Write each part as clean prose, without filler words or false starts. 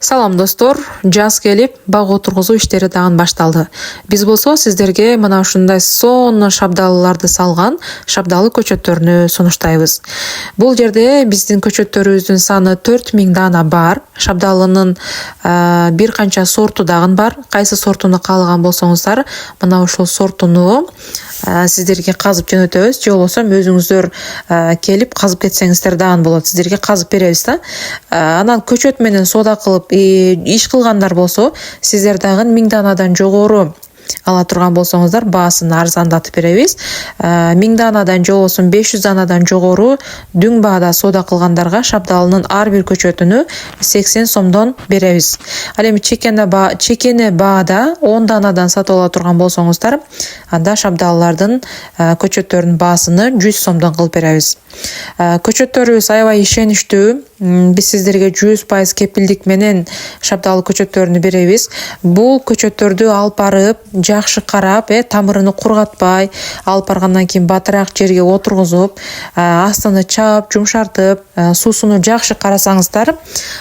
Салам достор, жаз келип, бак отургузуу иштери дагы башталды. Биз болсо сиздерге мына ушундай сонун шабдалыларды салган шабдалы көчөттөрүнү сунуштайбыз. Бул жерде биздин көчөттөрүбүздүн саны 4000 дана бар. Шабдалынын бир канча сорту дагы бар. Кайсы сортуну каалаган болсоңуздар, мына ушул сортуну сиздерге казып жөнөтөбүз. Же болбосо өзүңүздөр келип казып кетсеңиздер дагы болот. Сиздерге казып беребиз да. Анан көчөт менен соода кылып иш кылгандар болсо, сиздер дагы 1000 данадан жогору ала турган болсоңуздар, баасын арзандатып беребиз. 1000 данадан же болбосо 500 данадан жогору дүң баада соода кылгандарга шабдалынын ар бир көчөтүнү 80 сомдон беребиз. Ал эми чекени баада 10 данадан сатып ала турган болсоңуздар, анда шабдаллардын көчөттөрүнүн баасыны 100 сомдон кылып беребиз. Көчөттөрүбүз аябай ишеничтүү. Биз сиздерге 100% кепилдик менен шабдалы көчөттөрүнү беребиз. Бул көчөттөрдү алып барып, жакшы карап, тамырын кургатпай, алып баргандан кийин батыраак жерге отургузуп, астыны чаап, жумшартып, суусуну жакшы карасаңыздар,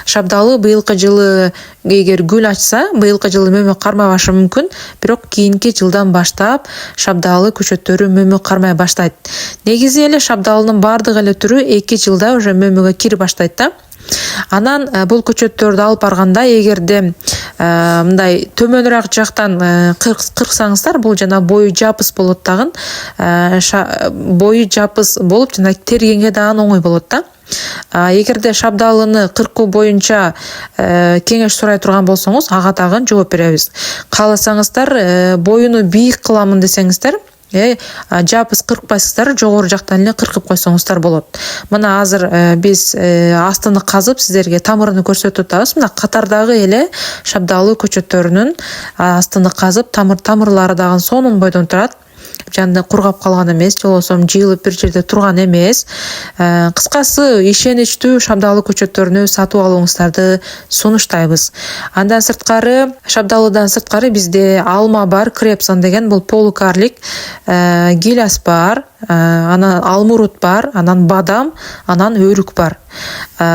шабдалы быйылкы жылы эгер гүл ачса, быйылкы жылы мөмө кармай башы мүмкүн, бирок кийинки жылдан баштап шабдалы көчөттөрү мөмө кармай баштайт. Негизи эле шабдалынын бардык эле түрү 2 жылда уже мөмөгө кирип баштайт да. Анан бул көчөттөрдү алып барганда, эгерде мындай төмөнүрөөк жактан кырсаңыздар, бул жана бою жапыс болот дагы. Бою жапыс болуп, жана тергенге дагы оңой болот да. Эгерде шабдалыны кыркуу боюнча кеңеш сурай турган болсоңуз, ага дагы жооп беребиз. Кааласаңыздар, боюну бийик кыламын десеңиздер, жапыс кыркпайсыздар, жогору жактан эле кыркып койсоңуздар болот. Мына азыр биз астыны казып сиздерге тамырын көрсөтүп атабыз. Мына катардагы эле шабдалы көчөттөрүнүн астыны казып, тамырлары дагы сонун бойдон турат. Жанында кургап калган эмес, же болбосо жыйылып бир жерде турган эмес. Кыскасы, ишеничтүү шабдалы көчөттөрүнү сатып алууңуздарды сунуштайбыз. Андан сырткары, шабдалыдан сырткары бизде алма бар, крепсон деген, бул полукарлик, гиляс бар, анан алмурут бар, анан бадам, анан өрүк бар.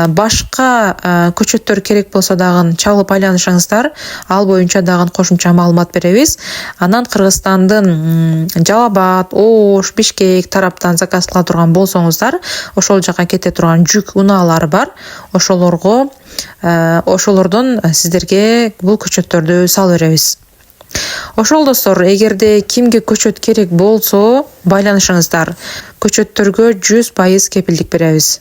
Башка көчөттөр керек болсо дагы чалып айланышыңыздар, ал боюнча дагы кошумча маалымат беребиз. Анан Кыргызстандын Жалабат, Ош, Бишкек тараптан заказ кыла турган болсоңуздар, ошол жака кете турган жүк унаалары бар. Ошолордон сиздерге бул көчөттөрдү салып беребиз. Ошол достор, эгерде кимге көчөт керек болсо, байланышыңыздар. Көчөттөргө 100% кепилдик беребиз.